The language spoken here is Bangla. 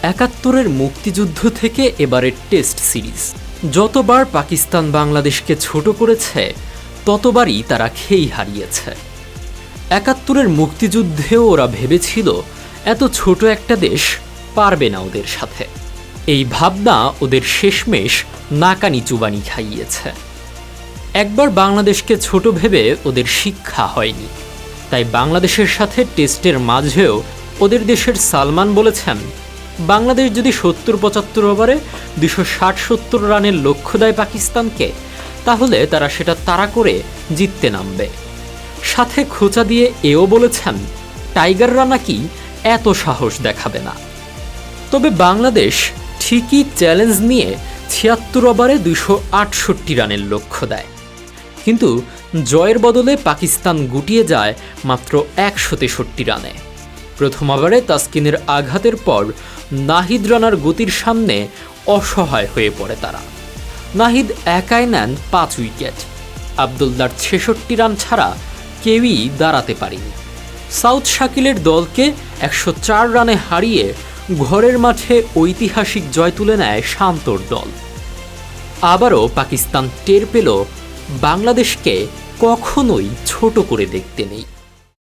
একাত্তরের মুক্তিযুদ্ধ থেকে এবারের টেস্ট সিরিজ। যতবার পাকিস্তান বাংলাদেশকে ছোট করেছে ততবারই তারা খেই হারিয়েছে। একাত্তরের মুক্তিযুদ্ধেও ওরা ভেবেছিল এত ছোট একটা দেশ পারবে না ওদের সাথে। এই ভাবনা ওদের শেষমেশ নাকানি চুবানি খাইয়েছে। একবার বাংলাদেশকে ছোট ভেবে ওদের শিক্ষা হয়নি, তাই বাংলাদেশের সাথে টেস্টের মাঝেও ওদের দেশের সালমান বলেছেন, বাংলাদেশ যদি 70-75 ওভারে 260-70 রানের লক্ষ্য দেয় পাকিস্তানকে, তাহলে তারা সেটা তাড়া করে জিততে নামবে। সাথে খোঁচা দিয়ে এও বলেছেন, টাইগাররা নাকি এত সাহস দেখাবে না। তবে বাংলাদেশ ঠিকই চ্যালেঞ্জ নিয়ে 76 ওভারে 268 রানের লক্ষ্য দেয়, কিন্তু জয়ের বদলে পাকিস্তান গুটিয়ে যায় মাত্র 163 রানে। প্রথম ওভারে তাসকিনের আঘাতের পর নাহিদ রানার গতির সামনে অসহায় হয়ে পড়ে তারা। নাহিদ একাই নেন 5 উইকেট। আবদুল্লাহর 66 রান ছাড়া কেউই দাঁড়াতে পারেনি। সাউথ শাকিলের দলকে 104 রানে হারিয়ে ঘরের মাঠে ঐতিহাসিক জয় তুলে নেয় শান্তর দল। আবারও পাকিস্তান টের পেল বাংলাদেশকে কখনোই ছোট করে দেখতে নেই।